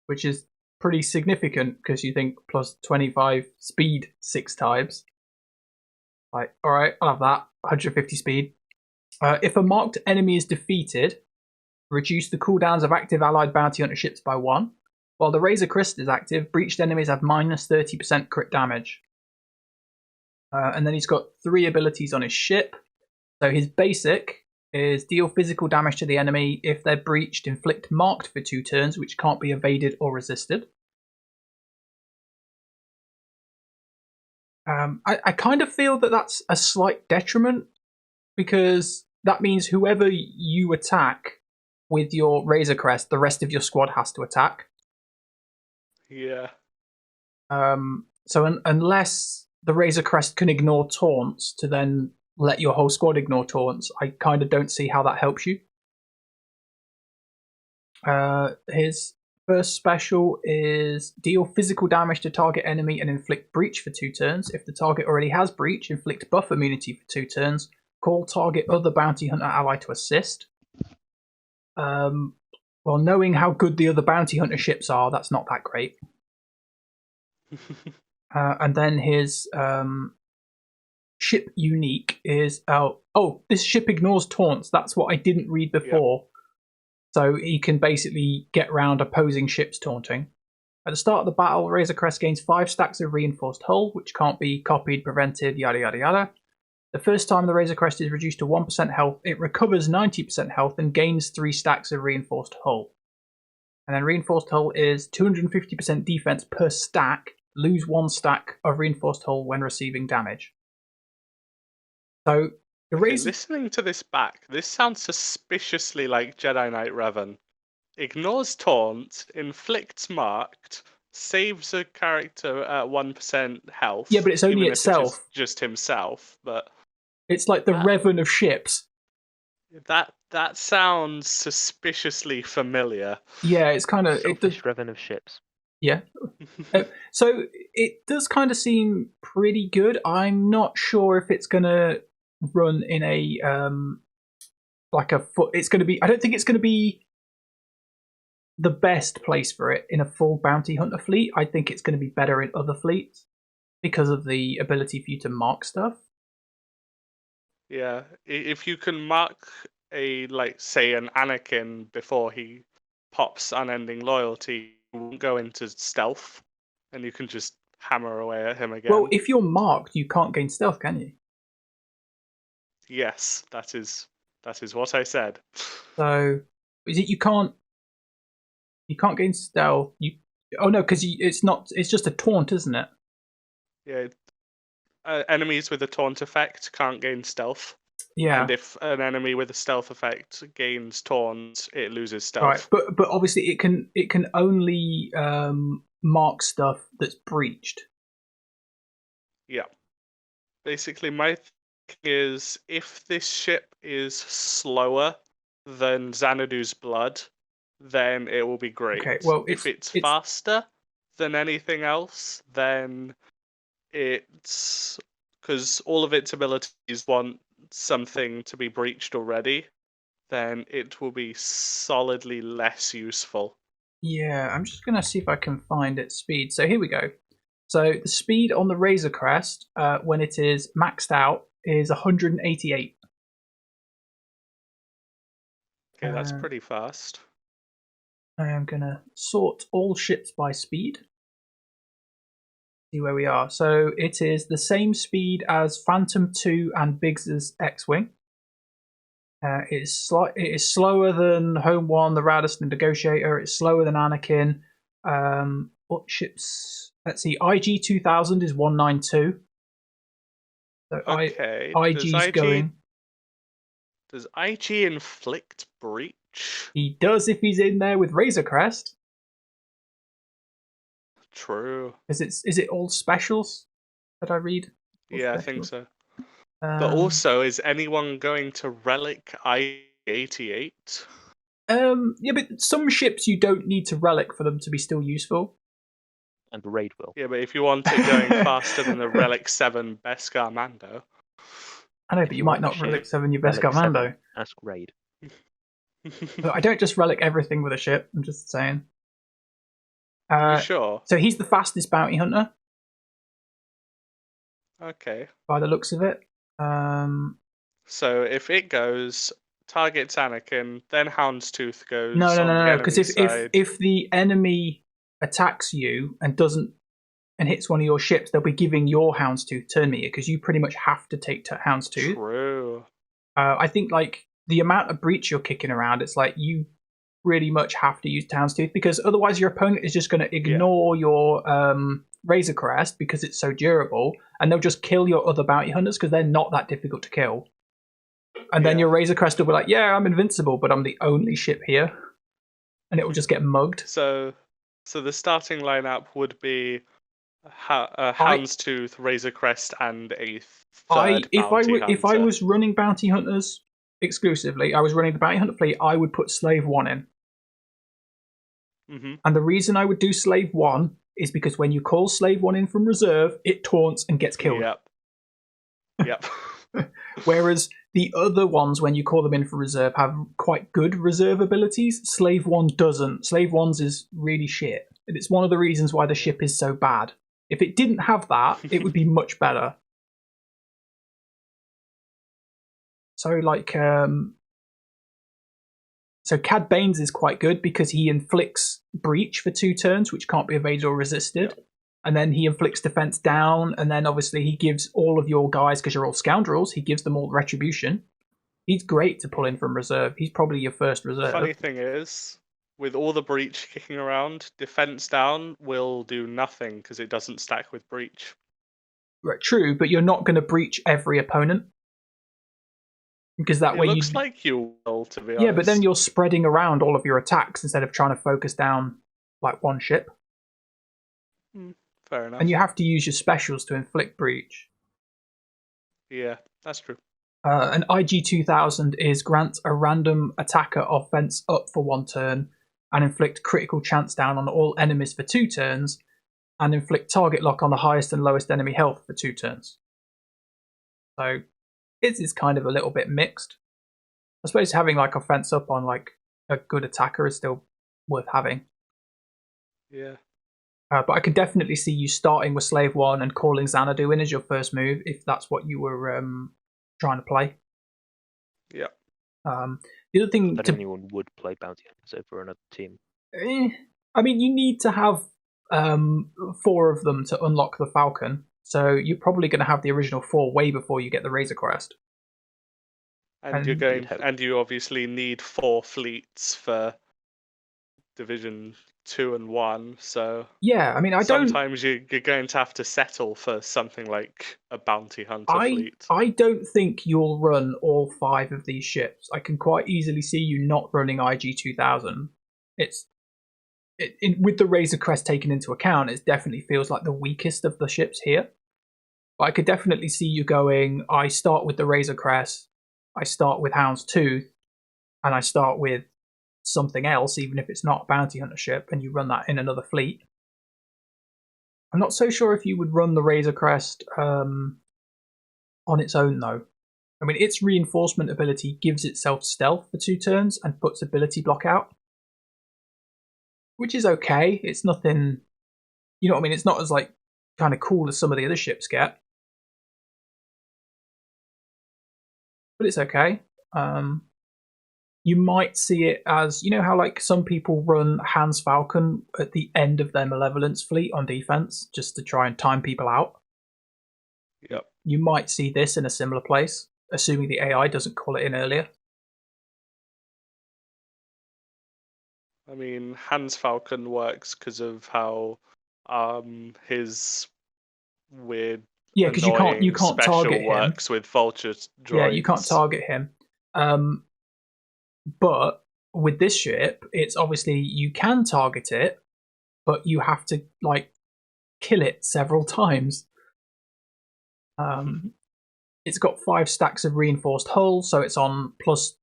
which is pretty significant because you think plus 25 speed 6 times. Like, all right, I'll have that. 150 speed. If a marked enemy is defeated, reduce the cooldowns of active allied bounty hunter ships by 1. While the Razor Crest is active, breached enemies have minus 30% crit damage. And then he's got 3 abilities on his ship. So his basic is deal physical damage to the enemy. If they're breached, inflict marked for 2 turns, which can't be evaded or resisted. I kind of feel that that's a slight detriment, because that means whoever you attack with your Razor Crest, the rest of your squad has to attack. Yeah. So unless the Razor Crest can ignore taunts to then let your whole squad ignore taunts, I kind of don't see how that helps you. His first special is deal physical damage to target enemy and inflict breach for 2 turns. If the target already has breach, inflict buff immunity for 2 turns. Call target other bounty hunter ally to assist. Well, knowing how good the other bounty hunter ships are, that's not that great. And then his ship unique is this ship ignores taunts. That's what I didn't read before. Yep. So he can basically get around opposing ships taunting. At the start of the battle, Razor Crest gains 5 stacks of reinforced hull, which can't be copied, prevented, yada yada yada. The first time the Razor Crest is reduced to 1% health, it recovers 90% health and gains 3 stacks of reinforced hull. And then reinforced hull is 250% defense per stack. Lose 1 stack of reinforced hull when receiving damage. So the Razor... Listening to this back, this sounds suspiciously like Jedi Knight Revan. Ignores taunt, inflicts marked, saves a character at 1% health. Yeah, but it's only itself. It's just himself, but it's like the Revan of ships. That sounds suspiciously familiar. Yeah, it's kind of Revan of ships. Yeah. So it does kind of seem pretty good. I'm not sure if it's going to run in a it's going to be, I don't think it's going to be the best place for it in a full bounty hunter fleet. I think it's going to be better in other fleets because of the ability for you to mark stuff. Yeah, if you can mark say an Anakin before he pops unending loyalty, you won't go into stealth, and you can just hammer away at him again. Well, if you're marked, you can't gain stealth, can you? Yes, that is what I said. So, is it you can't gain stealth? Because it's just a taunt, isn't it? Yeah. Enemies with a taunt effect can't gain stealth. Yeah. And if an enemy with a stealth effect gains taunt, it loses stealth. Right, but obviously it can only mark stuff that's breached. Yeah. Basically, my thing is, if this ship is slower than Xanadu's blood, then it will be great. Okay, well, if it's faster than anything else, then it's because all of its abilities want something to be breached already, then it will be solidly less useful. Yeah, I'm just going to see if I can find its speed. So here we go. So the speed on the Razor Crest, when it is maxed out, is 188. Okay, that's pretty fast. I am going to sort all ships by speed. See where we are. So it is the same speed as Phantom 2 and Biggs's X-Wing. It is slower than Home 1, the Radisson Negotiator. It's slower than Anakin. what ships? Let's see. IG 2000 is 192. So Okay. IG's going. Does IG inflict breach? He does if he's in there with Razor Crest. True. Is it all specials that I read? All Yeah, I specials? think so. But also, is anyone going to relic I-88? Yeah, but some ships you don't need to relic for them to be still useful. And the raid will. Yeah, but if you want it going faster than the Relic 7 Beskar Mando. I know, If but you you might want not shit, relic 7 your Relic Beskar 7, Mando. Ask raid. But I don't just relic everything with a ship. I'm just saying. You sure? So he's the fastest bounty hunter Okay. by the looks of it. So if it goes, targets Anakin, then Houndstooth goes No, on the because enemy side. if the enemy attacks you and hits one of your ships, they'll be giving your Houndstooth turn meter because you pretty much have to take Houndstooth. True. I think like the amount of breach you're kicking around, it's like you pretty much have to use Houndstooth because otherwise your opponent is just going to ignore your Razor Crest because it's so durable, and they'll just kill your other bounty hunters because they're not that difficult to kill. And then your Razor Crest will be like, yeah, I'm invincible, but I'm the only ship here. And it will just get mugged. So the starting lineup would be Houndstooth, Razor Crest, and a third bounty hunter. If I was running bounty hunters exclusively, I was running the bounty hunter fleet, I would put Slave 1 in. Mm-hmm. And the reason I would do Slave 1 is because when you call Slave 1 in from reserve, it taunts and gets killed. Yep. Whereas the other ones, when you call them in for reserve, have quite good reserve abilities. Slave 1 doesn't. Slave 1's is really shit. And it's one of the reasons why the ship is so bad. If it didn't have that, it would be much better. So, like, so Cad Bane's is quite good because he inflicts breach for 2 turns, which can't be evaded or resisted. Yeah. And then he inflicts defense down, and then obviously he gives all of your guys, because you're all scoundrels, he gives them all retribution. He's great to pull in from reserve. He's probably your first reserve. Funny thing is, with all the breach kicking around, defense down will do nothing because it doesn't stack with breach. Right, true, but you're not going to breach every opponent. Because that way looks like you will, to be honest. Yeah, but then you're spreading around all of your attacks instead of trying to focus down like one ship. Fair enough. And you have to use your specials to inflict breach. Yeah, that's true. An IG 2000 is grant a random attacker offense up for 1 turn and inflict critical chance down on all enemies for 2 turns and inflict target lock on the highest and lowest enemy health for 2 turns. So it is kind of a little bit mixed. I suppose having like offense up on like a good attacker is still worth having. Yeah. But I could definitely see you starting with Slave 1 and calling Xanadu in as your first move if that's what you were trying to play. Yeah. The other thing... Not anyone would play Bounty Hunters over another team. I mean, you need to have 4 of them to unlock the Falcon, so you're probably going to have the original 4 way before you get the Razor Crest. And you obviously need 4 fleets for Division 2 and 1, so yeah, I mean, sometimes you're going to have to settle for something like a bounty hunter fleet. I don't think you'll run all 5 of these ships. I can quite easily see you not running IG 2000. With the Razor Crest taken into account, it definitely feels like the weakest of the ships here. But I could definitely see you going, I start with the Razor Crest, I start with Houndstooth, and I start with something else, even if it's not a bounty hunter ship, and you run that in another fleet. I'm not so sure if you would run the Razor Crest on its own, though. I mean, its reinforcement ability gives itself stealth for 2 turns and puts ability block out, which is okay. It's nothing, you know what I mean? It's not as like kind of cool as some of the other ships get, but it's okay. You might see it as, you know how like some people run Hans Falcon at the end of their Malevolence fleet on defense just to try and time people out? Yep. You might see this in a similar place, assuming the AI doesn't call it in earlier. I mean, Hans Falcon works because of how his weird, Yeah, because annoying you can't special target him. works with vulture droids. Yeah, you can't target him. But with this ship, it's obviously you can target it, but you have to like kill it several times. It's got 5 stacks of reinforced hull, so it's on plus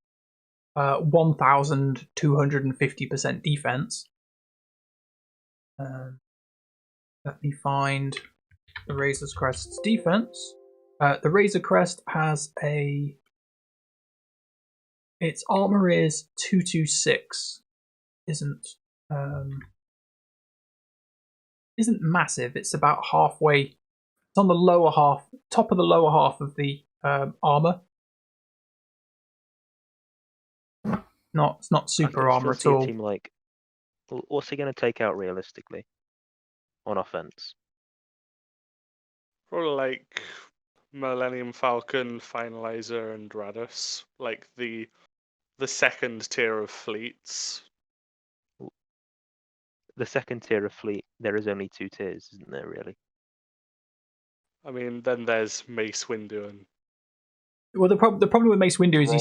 1,250% defense. Let me find the Razor's Crest's defense. The Razor Crest has its armor is 226. Isn't massive. It's about halfway. It's on the lower half, top of the lower half of the armor. It's not super armor at all. Team like, what's he going to take out realistically on offense? Probably like Millennium Falcon, Finalizer, and Radus, like the second tier of fleets. The second tier of fleet, there is only 2 tiers, isn't there? Really? I mean, then there's Mace Windu and. Well, the problem with Mace Windu is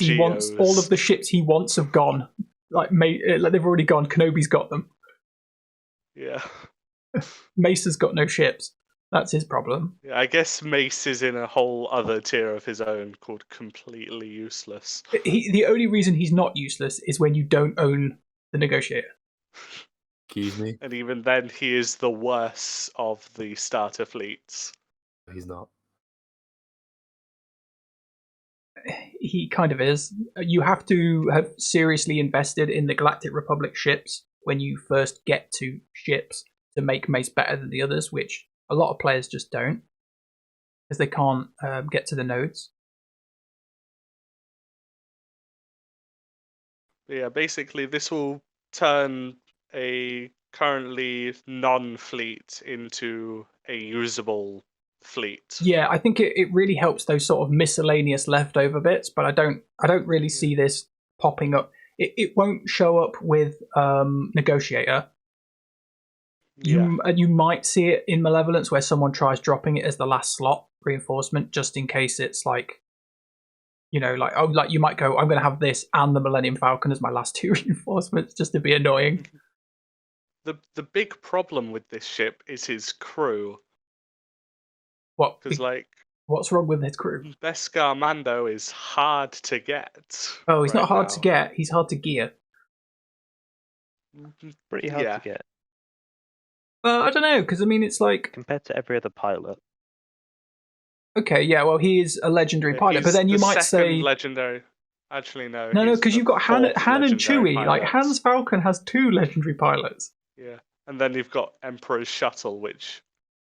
he wants all of the ships he wants have gone. Like they've already gone. Kenobi's got them. Yeah. Mace has got no ships. That's his problem. Yeah, I guess Mace is in a whole other tier of his own called completely useless. The only reason he's not useless is when you don't own the Negotiator. Excuse me. And even then, he is the worst of the starter fleets. He's not. He kind of is. You have to have seriously invested in the Galactic Republic ships when you first get to ships to make Mace better than the others, which a lot of players just don't, because they can't get to the nodes. Yeah, basically, this will turn a currently non-fleet into a usable fleet. Yeah, I think it really helps those sort of miscellaneous leftover bits, but I don't really see this popping up. It won't show up with Negotiator. You might see it in Malevolence where someone tries dropping it as the last slot reinforcement, just in case it's like, you might go, I'm going to have this and the Millennium Falcon as my last 2 reinforcements just to be annoying. The big problem with this ship is his crew. What? Because what's wrong with his crew? Beskar Mando is hard to get. Oh, he's not hard to get. He's hard to gear. Pretty hard to get. I don't know, because I mean, it's like compared to every other pilot. Okay, yeah, well, he is a legendary pilot, but then you might say legendary. Actually, no. No, because you've got Han and Chewie. Pilots. Like Han's Falcon has 2 legendary pilots. Yeah, and then you've got Emperor's Shuttle, which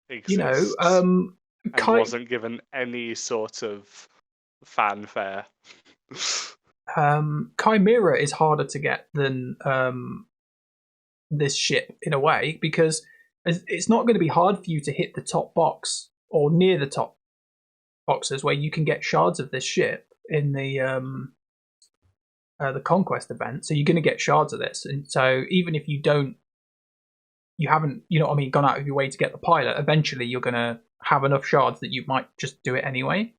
exists. And wasn't given any sort of fanfare. Chimera is harder to get than this ship in a way, because it's not going to be hard for you to hit the top box or near the top boxes where you can get shards of this ship in the Conquest event. So you're going to get shards of this, and so even if you haven't, gone out of your way to get the pilot, eventually you're going to have enough shards that you might just do it anyway.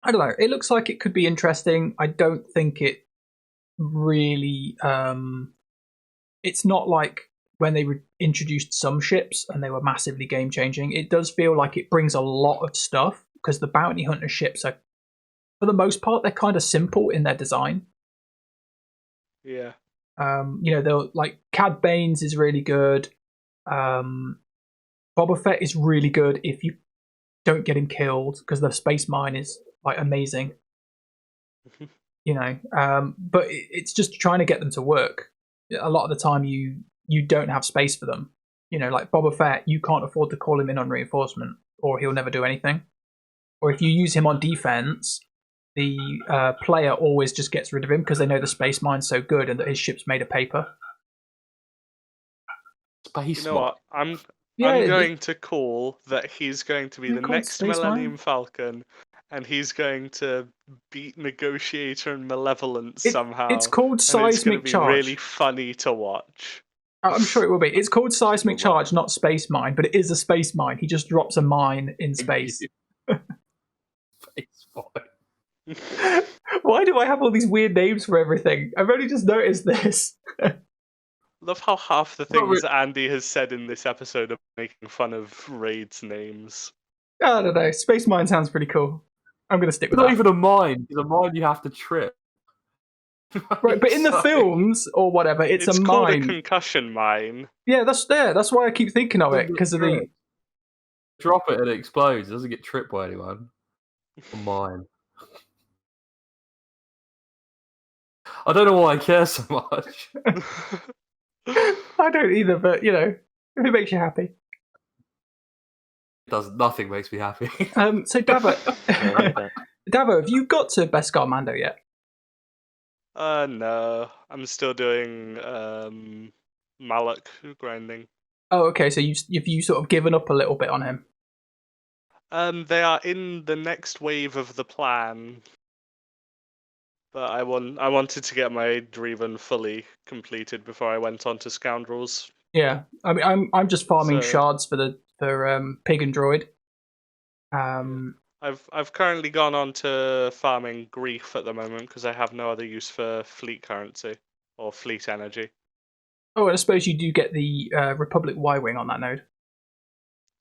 I don't know. It looks like it could be interesting. I don't think it really. It's not like when they introduced some ships and they were massively game changing. It does feel like it brings a lot of stuff, because the bounty hunter ships are, for the most part, they're kind of simple in their design. Yeah. They'll like Cad Bane's is really good. Boba Fett is really good if you don't get him killed, because the space mine is like amazing. But it's just trying to get them to work. A lot of the time you don't have space for them. Like Boba Fett, you can't afford to call him in on reinforcement, or he'll never do anything. Or if you use him on defense, the player always just gets rid of him because they know the space mine's so good and that his ship's made of paper. Space what? I'm going to call that he's going to be the next Millennium Falcon, and he's going to beat Negotiator and Malevolence It's somehow. called And it's going to Seismic be Charge. really funny to watch. I'm sure it will be. It's called Seismic Well, Charge, not Space Mine, but it is a space mine. He just drops a mine in space. It's fine. Why do I have all these weird names for everything? I've only just noticed this. Love how half the Not things Andy has said in this episode are making fun of raids names. I don't know. Space Mine sounds pretty cool. I'm going to stick It's with not that. even a mine. It's a mine you have to trip. Right, but in the So- films or whatever, it's a called mine. a concussion mine. Yeah, that's there. That's why I keep thinking of it because of the. Drop it and it explodes. It doesn't get tripped by anyone. A mine. I don't know why I care so much. I don't either, but you know, if it makes you happy. It does nothing makes me happy. So Davo, I like that. Davo, have you got to Beskar Mando yet? No. I'm still doing Malak grinding. Oh, okay. So you sort of given up a little bit on him. They are in the next wave of the plan. But I wanted to get my Dreven fully completed before I went on to Scoundrels. Yeah, I mean, I'm just farming So- shards for Pig and Droid. I've currently gone on to farming Grief at the moment because I have no other use for fleet currency or fleet energy. Oh, and I suppose you do get the Republic Y-wing on that node.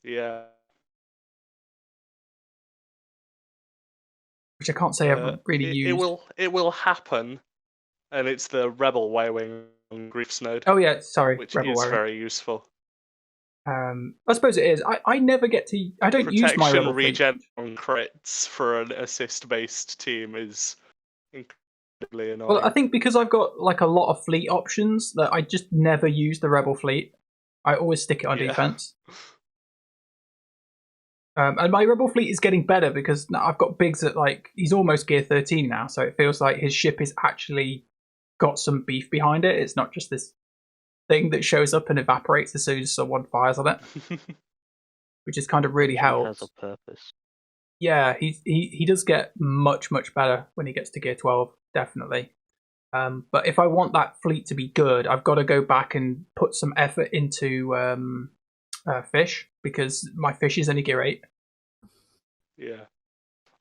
Yeah. Which I can't say I've really used. It will happen, and it's the Rebel Y-wing on Grief's node, Oh yeah, sorry, which Rebel is Y-wing. very useful. I suppose it is. I never get to. I don't use my Protection Rebel fleet. regen on crits for an assist-based team is incredibly annoying. Well, I think because I've got like a lot of fleet options that I just never use the Rebel fleet. I always stick it on Yeah. defense. And my Rebel fleet is getting better because now I've got Biggs at like he's almost gear 13 now, so it feels like his ship is actually got some beef behind it. It's not just this thing that shows up and evaporates as soon as someone fires on it, which is kind of really It helps. has a purpose. Yeah, he does get much better when he gets to gear 12, definitely. But if I want that fleet to be good, I've got to go back and put some effort into fish because my fish is only gear 8. Yeah.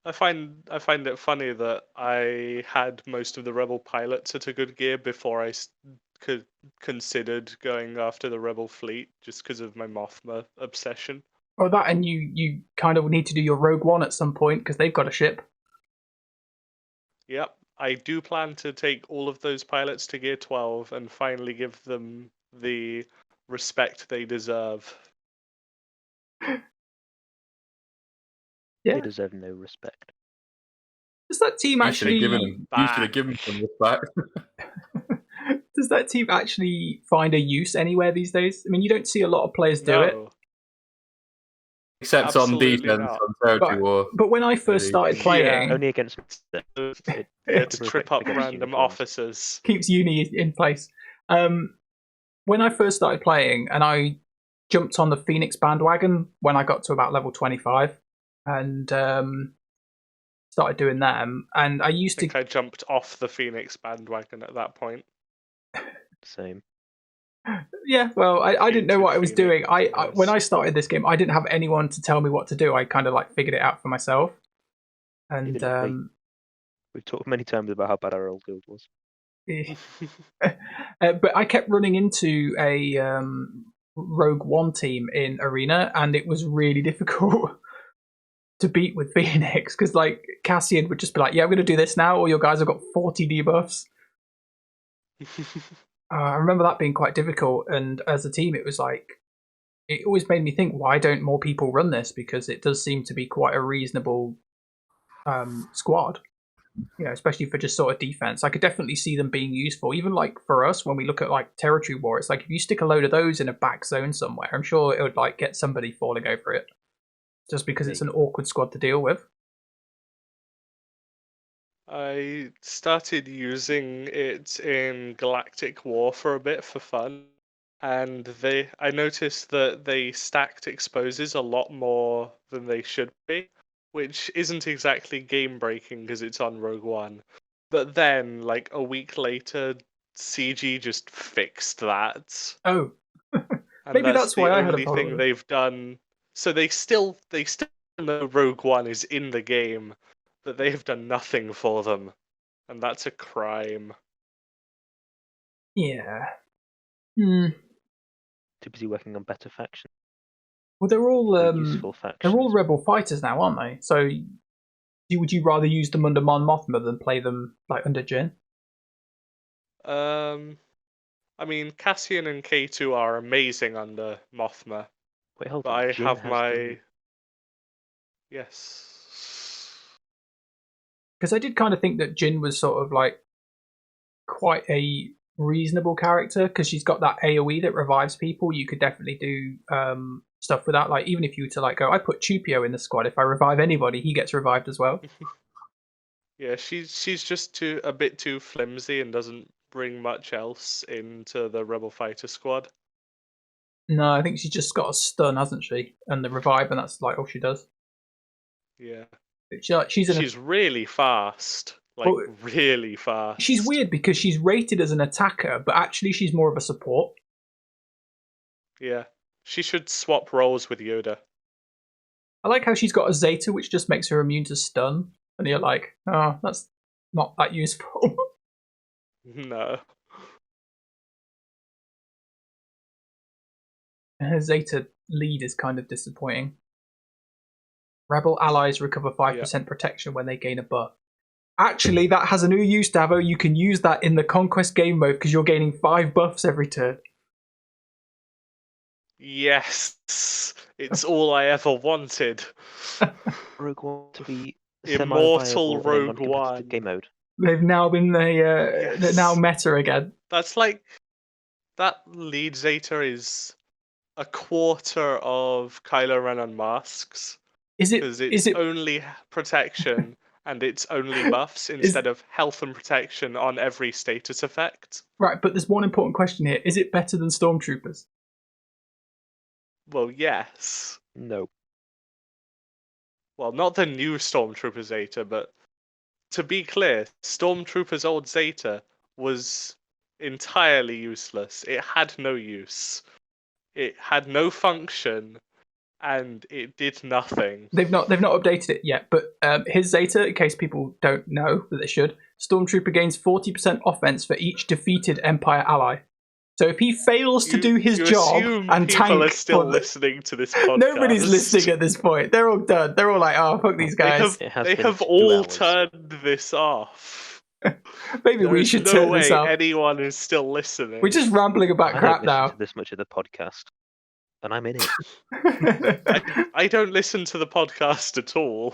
I find it funny that I had most of the Rebel pilots at a good gear before I considered going after the Rebel fleet just because of my Mothma obsession. Oh, that, and you kind of need to do your Rogue One at some point because they've got a ship. Yep, I do plan to take all of those pilots to gear 12 and finally give them the respect they deserve. Yeah. They deserve no respect. Does that team You should have actually? given him. You should have given him some respect. Does that team actually find a use anywhere these days? I mean, you don't see a lot of players do it. No. Except on Absolutely defense, not. on territory war. But when I first Really? started playing, Only against To It's trip up against random uniforms. officers. keeps uni in place. When I first started playing, and I jumped on the Phoenix bandwagon when I got to about level 25, and started doing them. And I I used to think I jumped off the Phoenix bandwagon at that point. same. Yeah, well, I didn't know what I was Phoenix, doing. I yes. when I started this game, I didn't have anyone to tell me what to do. I kind of like figured it out for myself. And Neither did We've talked many times about how bad our old guild was. but I kept running into a Rogue One team in Arena, and it was really difficult to beat with Phoenix because like Cassian would just be like, "Yeah, I'm going to do this now," or "Your guys have got 40 debuffs." I remember that being quite difficult, and as a team, it was like it always made me think, why don't more people run this? Because it does seem to be quite a reasonable squad, you know, especially for just sort of defense. I could definitely see them being useful, even like for us when we look at like territory war. It's like if you stick a load of those in a back zone somewhere, I'm sure it would like get somebody falling over it, just because it's an awkward squad to deal with. I started using it in Galactic War for a bit for fun, and I noticed that they stacked exposes a lot more than they should be, which isn't exactly game breaking because it's on Rogue One. But then, like a week later, CG just fixed that. Oh, And maybe that's that's why the I had a only problem thing with it. they've done. So they still know Rogue One is in the game, but they have done nothing for them, and that's a crime. Yeah. Hmm. Too busy working on better factions. Well, they're all Or useful factions. they're all rebel fighters now, aren't they? So, would you rather use them under Mon Mothma than play them like under Jyn? I mean, Cassian and K2 are amazing under Mothma, Wait, hold but on. I Jyn have has my the- yes. Because I did kind of think that Jyn was sort of like quite a reasonable character because she's got that AoE that revives people. You could definitely do stuff with that. Like even if you were to like go, I put Chupio in the squad. If I revive anybody, he gets revived as well. Yeah, she's just a bit too flimsy and doesn't bring much else into the Rebel Fighter squad. No, I think she's just got a stun, hasn't she? And the revive, and that's like all she does. Yeah. She's really fast. Like Well, really fast. She's weird because she's rated as an attacker, but actually she's more of a support. Yeah. She should swap roles with Yoda. I like how she's got a Zeta which just makes her immune to stun. And you're like, oh, that's not that useful. No. And her Zeta lead is kind of disappointing. Rebel allies recover 5% protection when they gain a buff. Actually, that has a new use, Davo. You can use that in the Conquest game mode because you're gaining 5 buffs every turn. Yes. It's all I ever wanted. Rogue One to be Immortal semi-viable in a Rogue non-competitive One. game mode. They've now been they're now Yes. meta again. That's like that lead Zeta is a quarter of Kylo Ren on masks. Is Because it's it only protection and it's only buffs instead of health and protection on every status effect. right? But there's one important question here: is it better than Stormtroopers? Well, yes. No. Well, not the new Stormtrooper Zeta, but to be clear, Stormtrooper's old Zeta was entirely useless. It had no use. It had no function, and it did nothing. They've not updated it yet, but his Zeta, in case people don't know that they should, Stormtrooper gains 40% offense for each defeated Empire ally. So if he fails to do his job and tank, people are still listening to this podcast. Nobody's listening at this point. They're all done. They're all like, "Oh, fuck these guys." They have all turned this off. Maybe we should turn this off. Anyone is still listening. We're just rambling about crap I don't now. listen to this much of the podcast, and I'm in it. I don't listen to the podcast at all.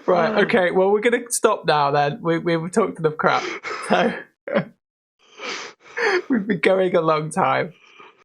Right. Okay. Well, we're gonna stop now. Then we've talked enough crap. So we've been going a long time.